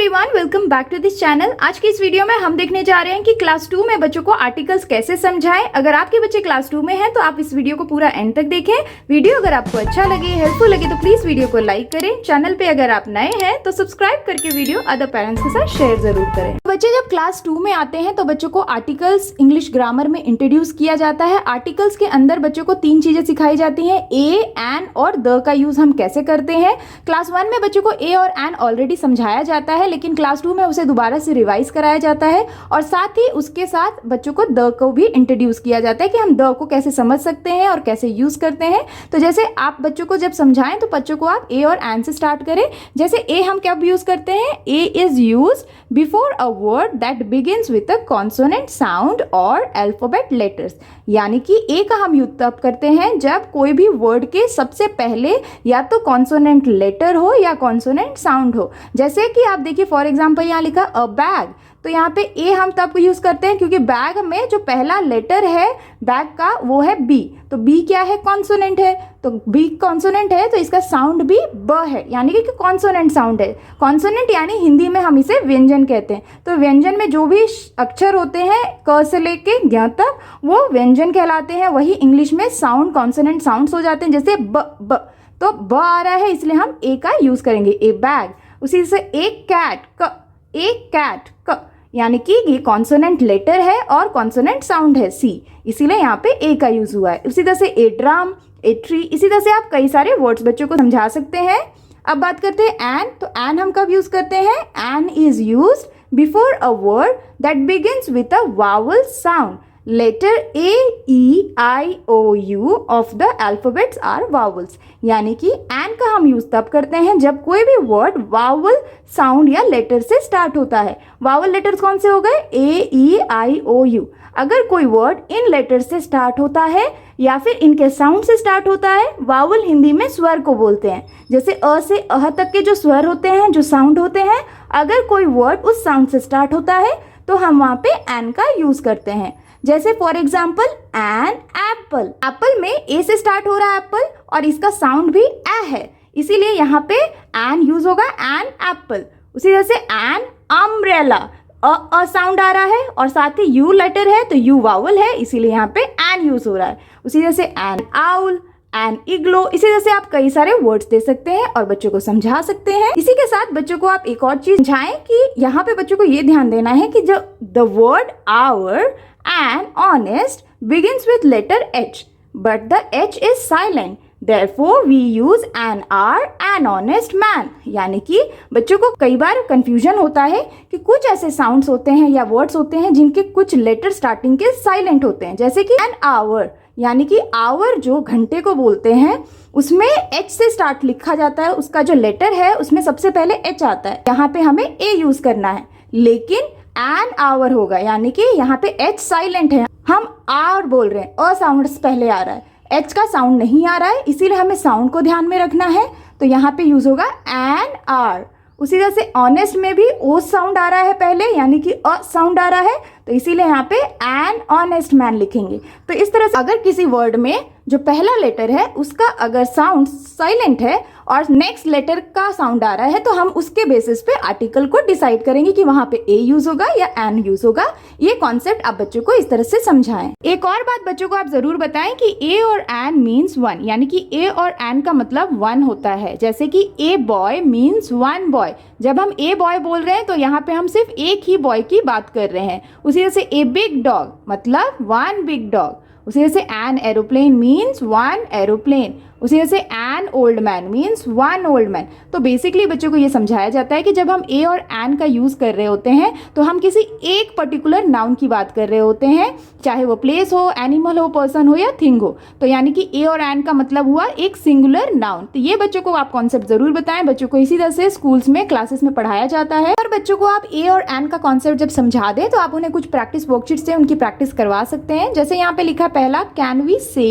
Everyone, welcome back to this channel. आज की इस वीडियो में हम देखने जा रहे हैं कि क्लास 2 में बच्चों को आर्टिकल्स कैसे समझाएं। अगर आपके बच्चे क्लास 2 में हैं तो आप इस वीडियो को पूरा एंड तक देखें। वीडियो अगर आपको अच्छा लगे, हेल्पफुल लगे तो प्लीज वीडियो को लाइक करें। चैनल पे अगर आप नए हैं तो सब्सक्राइब करके वीडियो अदर पेरेंट्स के साथ शेयर जरूर करें। बच्चे जब क्लास 2 में आते हैं तो बच्चों को आर्टिकल्स इंग्लिश ग्रामर में इंट्रोड्यूस किया जाता है। आर्टिकल्स के अंदर बच्चों को 3 चीजें सिखाई जाती हैं, ए, एन और द का यूज हम कैसे करते हैं। क्लास 1 में बच्चों को ए और एन ऑलरेडी समझाया जाता है, लेकिन क्लास 2 में उसे दोबारा से रिवाइज कराया जाता है और साथ ही उसके साथ बच्चों को द को भी इंट्रोड्यूस किया जाता है कि हम द को कैसे समझ सकते हैं और कैसे यूज करते हैं। तो जैसे आप बच्चों को जब समझाएं तो बच्चों को आप ए और एन से स्टार्ट करें। जैसे ए हम कब यूज करते हैं, a is use before a word that begins with a consonant sound और अल्फाबेट लेटर्स। यानी कि ए का हम यूज तब करते हैं जब कोई भी वर्ड के सबसे पहले या तो कॉन्सोनेंट लेटर हो या कॉन्सोनेंट साउंड हो। जैसे कि आप देखिए फॉर एग्जांपल यहाँ लिखा अ बैग, तो यहाँ पे ए हम तब यूज करते हैं क्योंकि बैग में जो पहला लेटर है बैग का वो है बी। तो बी क्या है, कॉन्सोनेंट है, तो बी कॉन्सोनेंट है तो इसका साउंड भी ब है, यानी कि कॉन्सोनेंट साउंड है। कॉन्सोनेंट यानी हिंदी में हम इसे व्यंजन कहते हैं। तो व्यंजन में जो भी अक्षर होते हैं क से लेके ज्ञ तक वो व्यंजन कहलाते हैं। वही इंग्लिश में साउंड कॉन्सोनेंट साउंड्स हो जाते हैं, जैसे ब। तो ब आ रहा है इसलिए हम ए का यूज करेंगे, ए बैग। उसी से एक कैट क, एक कैट क, यानी कि ये कॉन्सोनेंट लेटर है और कॉन्सोनेंट साउंड है सी, इसीलिए यहाँ पे ए का यूज हुआ है। उसी तरह से ए ड्रम, ए ट्री, इसी तरह से आप कई सारे वर्ड्स बच्चों को समझा सकते हैं। अब बात करते हैं एन, तो एन हम कब यूज करते हैं, an is use before a word that begins with a vowel sound. Letter A, E, I, O, U of the alphabets are vowels. यानी कि एन का हम यूज तब करते हैं जब कोई भी वर्ड वावल साउंड या लेटर से स्टार्ट होता है। वावल लेटर्स कौन से हो गए, ए, ई, आई, ओ, यू। अगर कोई वर्ड इन लेटर से स्टार्ट होता है या फिर इनके साउंड से स्टार्ट होता है, वावल हिंदी में स्वर को बोलते हैं। जैसे अ से अह तक के जो स्वर होते हैं, जो साउंड होते हैं, अगर कोई वर्ड उस साउंड से स्टार्ट होता है तो हम वहाँ पे एन का यूज करते हैं। जैसे for example an apple, apple में ए से स्टार्ट हो रहा है एप्पल और इसका साउंड भी ए है, इसीलिए यहाँ पे एन यूज होगा, एन एप्पल। उसी तरह से एन अम्ब्रेला, अ साउंड आ रहा है और साथ ही यू लेटर है तो यू वावल है, इसीलिए यहाँ पे एन यूज हो रहा है। उसी तरह से एन आउल, एन इग्लो, इसी तरह से आप कई सारे वर्ड्स दे सकते हैं और बच्चों को समझा सकते हैं। इसी के साथ बच्चों को आप एक और चीज समझाएं कि यहाँ पे बच्चों को ये ध्यान देना है कि जो the word hour and honest begins with letter H, but the H is silent. Therefore, we use an R, an honest man. यानी कि बच्चों को कई बार कंफ्यूजन होता है कि कुछ ऐसे साउंड्स होते हैं या वर्ड्स होते हैं जिनके कुछ लेटर स्टार्टिंग के साइलेंट होते हैं। जैसे कि an hour, यानी कि आवर जो घंटे को बोलते हैं उसमें H से स्टार्ट लिखा जाता है, उसका जो लेटर है उसमें सबसे पहले H आता है। यहाँ पे हमें A यूज करना है, लेकिन एन आवर होगा, यानी कि यहाँ पे एच साइलेंट है, हम आवर बोल रहे हैं, अ साउंड पहले आ रहा है, एच का साउंड नहीं आ रहा है, इसीलिए हमें साउंड को ध्यान में रखना है। तो यहाँ पे यूज होगा एन आर। उसी तरह से ऑनेस्ट में भी ओ साउंड आ रहा है पहले, यानी कि अ साउंड आ रहा है, तो इसीलिए यहाँ पे एन ऑनेस्ट मैन लिखेंगे। तो इस तरह से अगर किसी वर्ड में जो पहला लेटर है उसका अगर साउंड साइलेंट है और नेक्स्ट लेटर का साउंड आ रहा है तो हम उसके बेसिस पे आर्टिकल को डिसाइड करेंगे कि वहां पे ए यूज होगा या एन यूज होगा। ये कॉन्सेप्ट आप बच्चों को इस तरह से समझाएं। एक और बात बच्चों को आप जरूर बताएं कि ए और एन मीन्स वन, यानी कि ए और एन का मतलब वन होता है। जैसे कि a boy means one boy, जब हम ए बॉय बोल रहे हैं तो यहाँ पे हम सिर्फ एक ही बॉय की बात कर रहे हैं। उसी तरह से ए बिग डॉग मतलब वन बिग डॉग। उसी तरह से an aeroplane means one aeroplane. उसी तरह से an old man means one old man. तो बेसिकली बच्चों को ये समझाया जाता है कि जब हम ए और एन का यूज कर रहे होते हैं तो हम किसी एक पर्टिकुलर नाउन की बात कर रहे होते हैं, चाहे वो प्लेस हो, एनिमल हो, पर्सन हो या थिंग हो। तो यानी कि ए और एन का मतलब हुआ एक सिंगुलर नाउन। तो ये बच्चों को आप कॉन्सेप्ट जरूर बताएं, बच्चों को इसी तरह से स्कूल्स में क्लासेस में पढ़ाया जाता है। और बच्चों को आप ए और एन का कॉन्सेप्ट जब समझा दें तो आप उन्हें कुछ प्रैक्टिस वर्कशीट से उनकी प्रैक्टिस करवा सकते हैं। जैसे यहाँ पे लिखा पहला, कैन वी से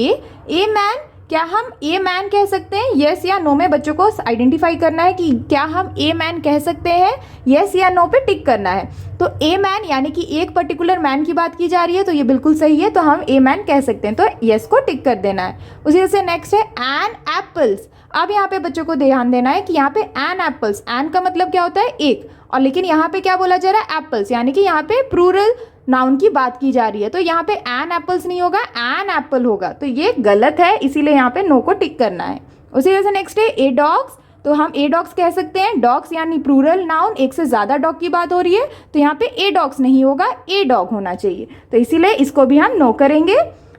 ए मैन क्या हम ए मैन कह सकते हैं? यस या नो में बच्चों को आइडेंटिफाई करना है कि क्या हम ए मैन कह सकते हैं, यस या नो पे टिक करना है। तो ए मैन यानी कि एक पर्टिकुलर मैन की बात की जा रही है, तो ये बिल्कुल सही है, तो हम ए मैन कह सकते हैं, तो यस को टिक कर देना है। उसी से नेक्स्ट है एन एप्पल्स। अब यहाँ पे बच्चों को ध्यान देना है कि यहाँ पे एन एप्पल्स, एन का मतलब क्या होता है? एक, और लेकिन यहाँ पे क्या बोला जा रहा है? एप्पल्स, यानी कि यहाँ पे प्लूरल नाउन की बात की जा रही है, तो यहाँ पे एन एप्पल्स नहीं होगा, एन एप्पल होगा, तो ये गलत है, इसीलिए यहाँ पे नो को टिक करना है। उसी वजह से नेक्स्ट है ए डॉग्स। तो हम ए डॉग्स कह सकते हैं, डॉग्स यानी प्लूरल नाउन, एक से ज़्यादा डॉग की बात हो रही है, तो यहाँ पे ए डॉग्स नहीं होगा, ए डॉग होना चाहिए, तो इसीलिए इसको भी हम नो करेंगे।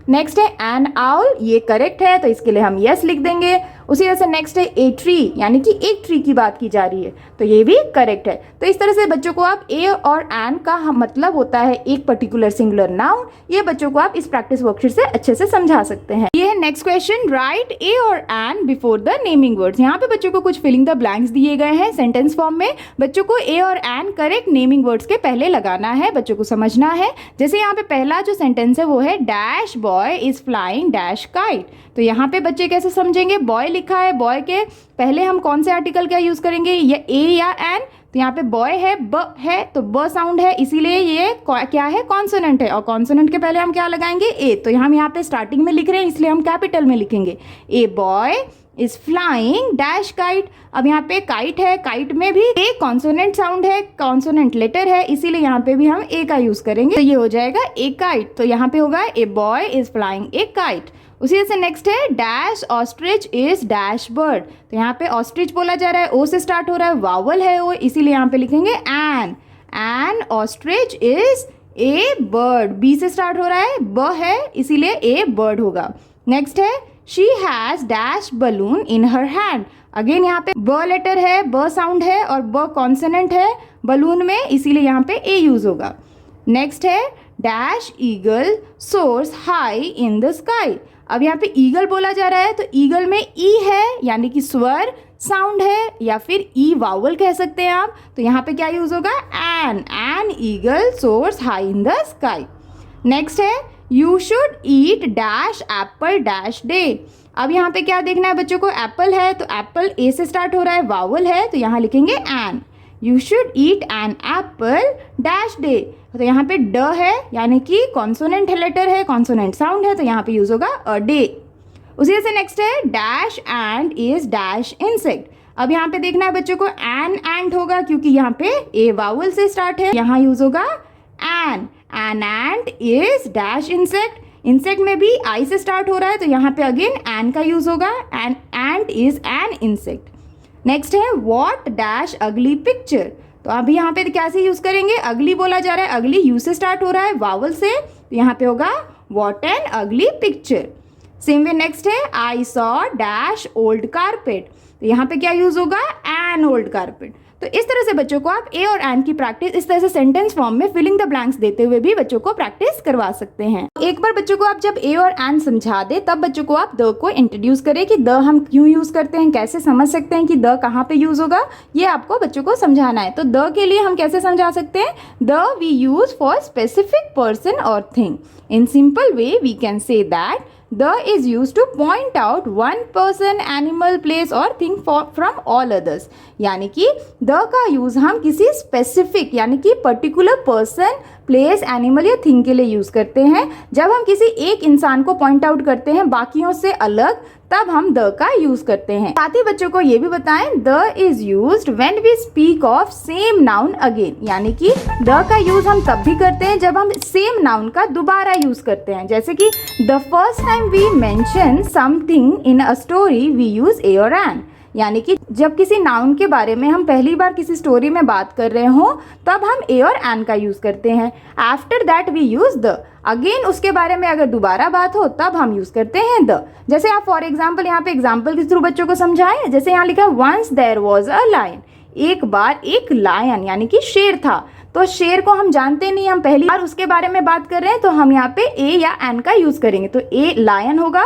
नेक्स्ट है एन आउल, ये करेक्ट है, तो इसके लिए हम यस लिख देंगे। उसी तरह से नेक्स्ट है ए ट्री, यानी कि एक ट्री की बात की जा रही है, तो ये भी करेक्ट है। तो इस तरह से बच्चों को आप ए और एन का मतलब होता है एक पर्टिकुलर सिंगुलर नाउन, ये बच्चों को आप इस प्रैक्टिस वर्कशीट से अच्छे से समझा सकते हैं। ये है नेक्स्ट क्वेश्चन, राइट ए और an before the naming words. यहाँ पे बच्चों को कुछ फिलिंग द ब्लैंक्स दिए गए हैं सेंटेंस फॉर्म में, बच्चों को ए और एन करेक्ट नेमिंग वर्ड्स के पहले लगाना है, बच्चों को समझना है। जैसे यहाँ पे पहला जो सेंटेंस है वो है dash boy is flying dash kite, तो यहाँ पे बच्चे कैसे समझेंगे? बॉय लिखा है, बॉय के पहले हम कौन से आर्टिकल का यूज करेंगे? ये ए या एन? तो यहाँ पे बॉय है, ब है, तो ब साउंड है, इसीलिए ये क्या है? कॉन्सोनेंट है, और कॉन्सोनेंट के पहले हम क्या लगाएंगे? ए, तो हम यहाँ पे स्टार्टिंग में लिख रहे हैं, इसलिए हम कैपिटल में लिखेंगे, a boy is flying dash kite. अब यहाँ पे काइट है, काइट में भी ए कॉन्सोनेंट साउंड है, कॉन्सोनेंट लेटर है, इसीलिए यहाँ पे भी हम ए का यूज करेंगे, तो ये हो जाएगा ए काइट। तो यहाँ पे होगा a boy is flying A kite. उसी से नेक्स्ट है dash ostrich is dash bird, तो यहाँ पे ऑस्ट्रिच बोला जा रहा है, ओ से स्टार्ट हो रहा है, वावल है वो, इसीलिए यहाँ पे लिखेंगे an ostrich is a bird, B से स्टार्ट हो रहा है, ब है, इसीलिए ए बर्ड होगा। नेक्स्ट है she has dash balloon in her hand, again यहाँ पे ब लेटर है, ब साउंड है, और ब कॉन्सोनेंट है बलून में, इसीलिए यहाँ पे ए यूज होगा। नेक्स्ट है dash eagle soars high in the sky, अब यहाँ पे ईगल बोला जा रहा है, तो ईगल में ई है, यानी कि स्वर साउंड है, या फिर ई वावल कह सकते हैं आप, तो यहाँ पे क्या यूज होगा? An eagle soars high in the sky. Next है you should eat dash apple dash day, अब यहाँ पे क्या देखना है बच्चों को? एप्पल है, तो एप्पल ए से स्टार्ट हो रहा है, वावल है, तो यहाँ लिखेंगे an, you should eat an apple dash day, तो यहाँ पे ड है, यानी कि कॉन्सोनेंट लेटर है, कॉन्सोनेंट साउंड है, तो यहाँ पे यूज होगा अ डे। उसी से नेक्स्ट है dash and is dash insect, अब यहाँ पे देखना है बच्चों को एन एंड होगा, क्योंकि यहाँ पे ए वावल से स्टार्ट है, यहाँ यूज होगा an and is dash insect, insect में भी आई से स्टार्ट हो रहा है, तो यहाँ पे अगेन एन का यूज होगा, and is an insect. Next है व्हाट डैश अगली पिक्चर, तो अभी यहाँ पे कैसे यूज करेंगे? अगली बोला जा रहा है, अगली यू से स्टार्ट हो रहा है, वावल से, तो यहाँ पे होगा व्हाट एन अगली पिक्चर। सेम वे नेक्स्ट है I saw dash old carpet, तो यहाँ पे क्या यूज होगा? An old carpet. तो इस तरह से बच्चों को आप ए और एन की प्रैक्टिस इस तरह से सेंटेंस फॉर्म में फिलिंग द ब्लैंक्स देते हुए भी बच्चों को प्रैक्टिस करवा सकते हैं। एक बार बच्चों को आप जब ए और एन समझा दे, तब बच्चों को आप द को इंट्रोड्यूस करें कि द हम क्यों यूज करते हैं, कैसे समझ सकते हैं कि द कहाँ पे यूज होगा, ये आपको बच्चों को समझाना है। तो द के लिए हम कैसे समझा सकते हैं? The we use for specific person और thing, in simple way we can say that the is used to point out one person, animal, place or thing from all others, यानी कि the का यूज हम किसी specific यानी कि particular person, place, animal या thing के लिए यूज करते हैं। जब हम किसी एक इंसान को पॉइंट आउट करते हैं बाकियों से अलग, तब हम द का यूज करते हैं। साथ ही बच्चों को ये भी बताएं the is used when we speak of same noun again, यानी कि द का यूज हम तब भी करते हैं जब हम सेम नाउन का दोबारा यूज करते हैं। जैसे कि the first time we mention something in a story we use a और एन, यानी कि जब किसी नाउन के बारे में हम पहली बार किसी स्टोरी में बात कर रहे हो तब हम ए और एन का यूज करते हैं। After that we use the, again उसके बारे में अगर दोबारा बात हो तब हम यूज करते हैं द। जैसे आप फॉर एग्जाम्पल यहाँ पे एग्जाम्पल के थ्रू बच्चों को समझाएं। जैसे यहाँ लिखा है once there was a lion, एक बार एक लायन यानी कि शेर था। तो शेर को हम जानते नहीं, हम पहली बार उसके बारे में बात कर रहे हैं, तो हम यहाँ पे ए या एन का यूज करेंगे, तो ए लायन होगा।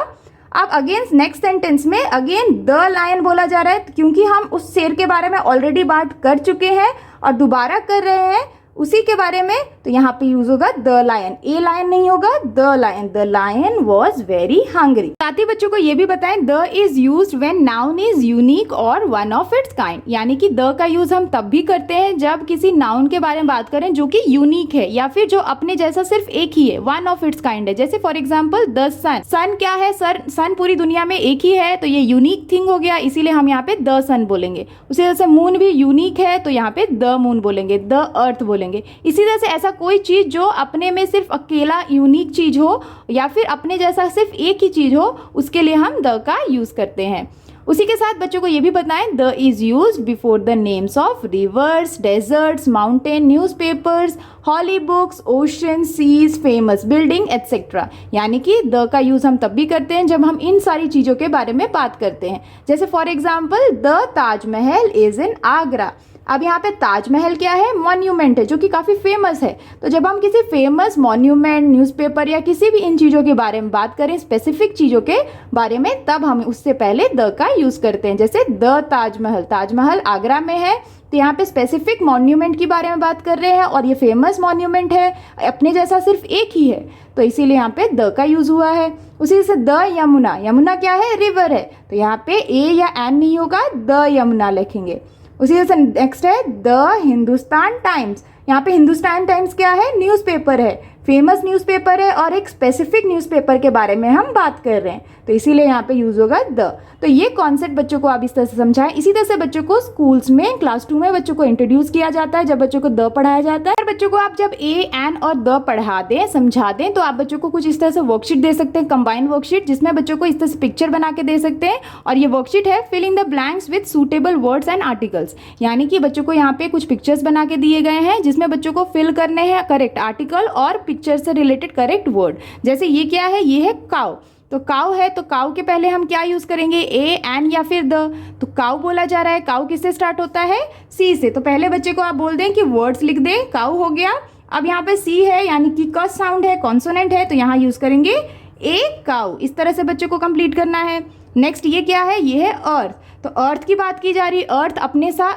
अब अगेन नेक्स्ट सेंटेंस में अगेन द लायन बोला जा रहा है, क्योंकि हम उस शेर के बारे में ऑलरेडी बात कर चुके हैं और दोबारा कर रहे हैं उसी के बारे में, तो तो यहाँ पे यूज होगा द लायन, ए लायन नहीं होगा, the lion. The lion was very hungry. साथ ही बच्चों को ये भी बताएं the is used when noun is unique और वन ऑफ इट्स काइंड, यानी कि द का यूज हम तब भी करते हैं जब किसी नाउन के बारे में बात करें जो कि यूनिक है या फिर जो अपने जैसा सिर्फ एक ही है, वन ऑफ इट्स काइंड है। जैसे फॉर एग्जाम्पल द सन, सन क्या है, सन पूरी दुनिया में एक ही है, तो ये यूनिक थिंग हो गया, इसीलिए हम यहाँ पे द सन बोलेंगे। उसी तरह से मून भी यूनिक है, तो यहाँ पे द मून बोलेंगे, द अर्थ बोलेंगे। इसी तरह से ऐसा कोई चीज जो अपने में सिर्फ अकेला यूनिक चीज हो या फिर अपने जैसा सिर्फ एक ही चीज हो, उसके लिए हम द का यूज करते हैं। उसी के साथ बच्चों को ये भी बताएं the is used before the names of rivers, deserts, mountain, newspapers, holy books, ocean, seas, famous building etcetera, यानी कि द का यूज हम तब भी करते हैं जब हम इन सारी चीजों के बारे में बात करते हैं। जैसे for example the Taj Mahal is in Agra. अब यहाँ पे ताजमहल क्या है, मॉन्यूमेंट है जो कि काफ़ी फेमस है। तो जब हम किसी फेमस मॉन्यूमेंट, न्यूज़पेपर या किसी भी इन चीज़ों के बारे में बात करें, स्पेसिफिक चीज़ों के बारे में, तब हम उससे पहले द का यूज़ करते हैं। जैसे द ताजमहल, ताजमहल आगरा में है, तो यहाँ पे स्पेसिफिक मॉन्यूमेंट के बारे में बात कर रहे हैं और ये फेमस मॉन्यूमेंट है, अपने जैसा सिर्फ एक ही है, तो इसीलिए यहाँ पे द का यूज़ हुआ है। उसी से द यमुना, यमुना क्या है, रिवर है, तो यहाँ पे ए या एन नहीं होगा, द यमुना लिखेंगे। उसी से नेक्स्ट है द हिंदुस्तान टाइम्स। यहाँ पे हिंदुस्तान टाइम्स क्या है, न्यूज़पेपर है, फेमस न्यूज़पेपर है और एक स्पेसिफिक न्यूज़पेपर के बारे में हम बात कर रहे हैं, तो इसीलिए यहाँ पे यूज होगा द। तो ये कॉन्सेप्ट बच्चों को आप इस तरह से समझाएं। इसी तरह से बच्चों को स्कूल्स में क्लास 2 में बच्चों को इंट्रोड्यूस किया जाता है जब बच्चों को द पढ़ाया जाता है। और बच्चों को आप जब ए एन और द पढ़ा दें, समझा दें, तो आप बच्चों को कुछ इस तरह से वर्कशीट दे सकते हैं, कंबाइंड वर्कशीट, जिसमें बच्चों को इस तरह से पिक्चर बना के दे सकते हैं। और ये वर्कशीट है fill in the blanks with suitable words and articles, यानी कि बच्चों को यहाँ पे कुछ पिक्चर्स बना के दिए गए हैं जिसमें बच्चों को फिल करने हैं करेक्ट आर्टिकल और पिक्चर से रिलेटेड करेक्ट वर्ड। जैसे ये क्या है, ये है काउ, तो काउ है, तो काउ के पहले हम क्या यूज करेंगे, ए एन या फिर द। तो काउ बोला जा रहा है, काउ किससे स्टार्ट होता है, सी से, तो पहले बच्चे को आप बोल दें कि वर्ड्स लिख दें, काउ हो गया। अब यहाँ पे सी है यानी कि क साउंड है, कॉन्सोनेंट है, तो यहाँ यूज करेंगे ए काउ। इस तरह से बच्चे को कंप्लीट करना है। नेक्स्ट ये क्या है, ये है अर्थ, तो अर्थ की बात की जा रही है। अर्थ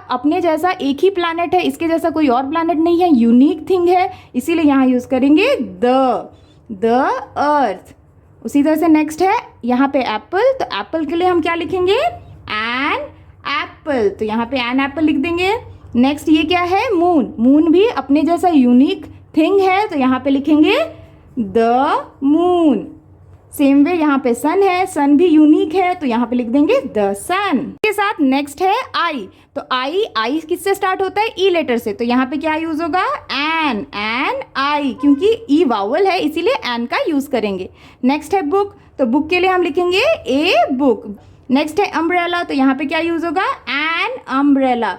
अपने जैसा एक ही प्लैनेट है, इसके जैसा कोई और प्लैनेट नहीं है, यूनिक थिंग है, इसीलिए यहाँ यूज करेंगे द अर्थ। उसी तरह से नेक्स्ट है यहाँ पे एप्पल, तो एप्पल के लिए हम क्या लिखेंगे, एन एप्पल, तो यहाँ पे एन एप्पल लिख देंगे। नेक्स्ट ये क्या है, मून, मून भी अपने जैसा यूनिक थिंग है, तो यहाँ पे लिखेंगे द मून। सेम वे यहाँ पे सन है, सन भी यूनिक है, तो यहाँ पे लिख देंगे द सन। के साथ नेक्स्ट है आई, तो आई किससे स्टार्ट होता है, ई लेटर से, तो यहाँ पे क्या यूज होगा, एन आई, क्योंकि ई वावल है इसीलिए एन का यूज करेंगे। नेक्स्ट है बुक, तो बुक के लिए हम लिखेंगे ए बुक। नेक्स्ट है अम्ब्रेला, तो यहाँ पे क्या यूज होगा, एन अम्ब्रेला।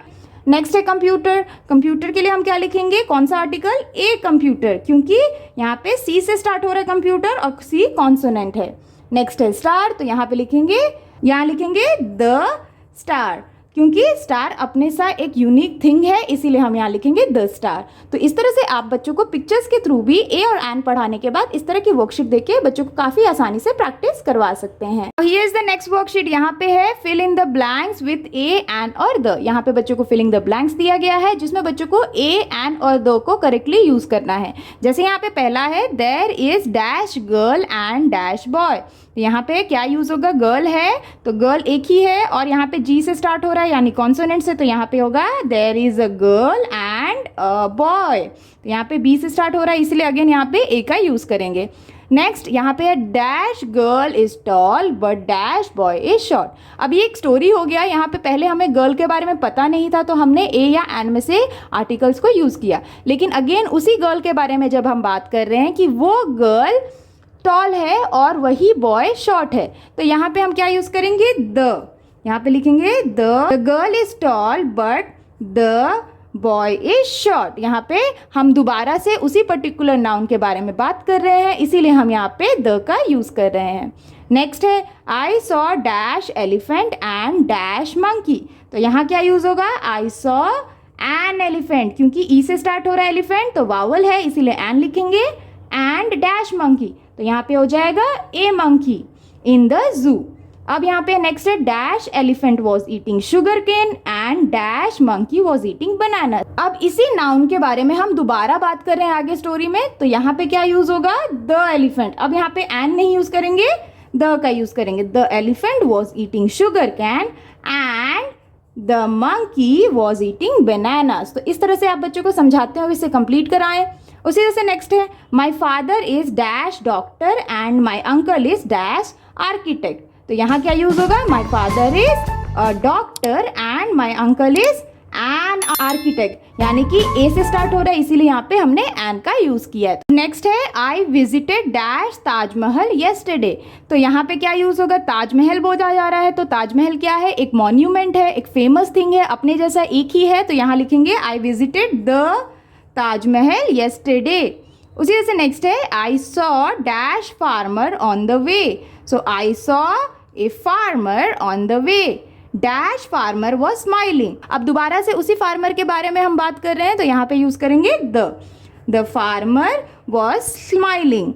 नेक्स्ट है कंप्यूटर, कंप्यूटर के लिए हम क्या लिखेंगे, कौन सा आर्टिकल, ए कंप्यूटर, क्योंकि यहाँ पे सी से स्टार्ट हो रहा है कंप्यूटर और सी कॉन्सोनेंट है। नेक्स्ट है स्टार, तो यहाँ पे लिखेंगे, यहाँ लिखेंगे द स्टार, क्योंकि स्टार अपने सा एक यूनिक थिंग है, इसीलिए हम यहाँ लिखेंगे द स्टार। तो इस तरह से आप बच्चों को पिक्चर्स के थ्रू भी ए और एन पढ़ाने के बाद इस तरह की वर्कशीट देके बच्चों को काफी आसानी से प्रैक्टिस करवा सकते हैं। Here is the next worksheet, यहाँ पे है fill in the blanks with a an और द। यहाँ पे बच्चों को फिलिंग द ब्लैंक्स दिया गया है जिसमें बच्चों को ए एन और द को करेक्टली यूज करना है। जैसे यहाँ पे पहला है there is dash girl and dash boy, तो यहाँ पे क्या यूज होगा, गर्ल है, तो गर्ल एक ही है और यहाँ पे जी से स्टार्ट हो रहा है यानी कॉन्सोनेंट से, तो यहाँ पे होगा there is a girl and a boy. तो यहाँ पे बी से स्टार्ट हो रहा है इसलिए अगेन यहाँ पे ए का यूज करेंगे। नेक्स्ट यहाँ पे है dash girl is tall but dash boy is short. अब ये एक स्टोरी हो गया, यहाँ पे पहले हमें गर्ल के बारे में पता नहीं था तो हमने ए या एन में से आर्टिकल्स को यूज किया, लेकिन अगेन उसी गर्ल के बारे में जब हम बात कर रहे हैं कि वो गर्ल टॉल है और वही बॉय शॉर्ट है, तो यहाँ पे हम क्या यूज करेंगे, द, यहाँ पे लिखेंगे the girl is tall but the boy is short. यहाँ पे हम दोबारा से उसी पर्टिकुलर नाउन के बारे में बात कर रहे हैं इसीलिए हम यहाँ पे द का यूज कर रहे हैं। नेक्स्ट है I saw dash elephant and dash monkey, तो यहाँ क्या यूज होगा, आई सॉ एन एलिफेंट, क्योंकि ई से स्टार्ट हो रहा है एलिफेंट तो वावल है इसीलिए एन लिखेंगे, एंड डैश मंकी, तो यहाँ पे हो जाएगा ए मंकी इन द जू। अब यहाँ पे नेक्स्ट है dash elephant was eating sugar cane and dash monkey was eating banana. अब इसी नाउन के बारे में हम दोबारा बात कर रहे हैं आगे स्टोरी में, तो यहाँ पे क्या यूज होगा, द एलिफेंट। अब यहाँ पे एन नहीं यूज करेंगे, द का यूज करेंगे। The elephant was eating sugar cane and the monkey was eating bananas. तो इस तरह से आप बच्चों को समझाते हुए इसे कंप्लीट कराएं। उसी तरह से नेक्स्ट है my father is dash doctor and my uncle is dash architect. तो यहाँ क्या यूज होगा, my father is a doctor and my uncle is an architect, यानी कि ए से स्टार्ट हो रहा है इसीलिए यहाँ पे हमने एन का यूज किया है। नेक्स्ट है I visited dash Taj Mahal yesterday. तो यहाँ पे क्या यूज होगा, ताजमहल बोला जा रहा है, तो ताजमहल क्या है, एक मॉन्यूमेंट है, एक फेमस थिंग है, अपने जैसा एक ही है, तो यहाँ लिखेंगे I visited the Taj Mahal yesterday. उसी तरह से नेक्स्ट है I saw dash farmer on the way. So I saw a farmer on the way, dash farmer was smiling. अब दोबारा से उसी फार्मर के बारे में हम बात कर रहे हैं, तो यहाँ पे यूज करेंगे द फार्मर वॉज स्माइलिंग।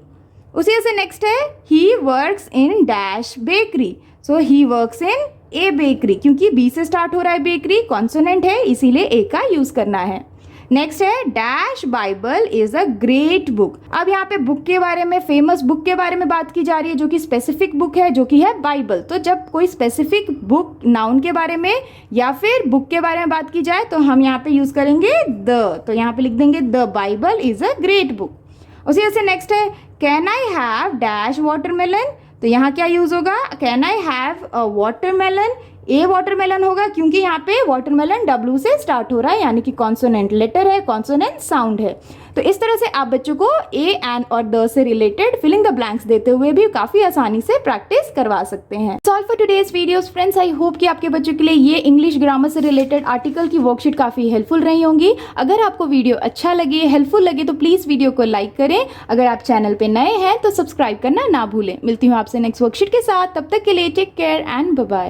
उसी से नेक्स्ट है he works in dash bakery. So he works in A bakery, क्योंकि बी से स्टार्ट हो रहा है बेकरी, कॉन्सोनेंट है इसीलिए ए का यूज करना है। नेक्स्ट है dash Bible is a great book. अब यहाँ पे बुक के बारे में, फेमस बुक के बारे में बात की जा रही है, जो कि स्पेसिफिक बुक है, जो कि है बाइबल। तो जब कोई स्पेसिफिक बुक नाउन के बारे में या फिर बुक के बारे में बात की जाए तो हम यहाँ पे यूज करेंगे द, तो यहाँ पे लिख देंगे the Bible is a great book. उसी तरह से नेक्स्ट है can I have dash watermelon. तो यहाँ क्या यूज होगा, can I have a watermelon, A watermelon होगा क्योंकि यहाँ पे वाटरमेलन डब्ल्यू से स्टार्ट हो रहा है, यानी कि कॉन्सोनेंट लेटर है, कॉन्सोनेंट साउंड है। तो इस तरह से आप बच्चों को ए एन और द से रिलेटेड फिलिंग द ब्लैंक्स देते हुए भी काफी आसानी से प्रैक्टिस करवा सकते हैं। Solve for today's videos friends, I hope कि आपके बच्चों के लिए ये इंग्लिश ग्रामर से रिलेटेड आर्टिकल की वर्कशीट काफी हेल्पफुल रही होंगी। अगर आपको वीडियो अच्छा लगे, हेल्पफुल लगे तो प्लीज वीडियो को लाइक करें। अगर आप चैनल पे नए हैं तो सब्सक्राइब करना ना भूलें। मिलती हूँ आपसे नेक्स्ट वर्कशीट के साथ, तब तक के लिए take care and bye bye.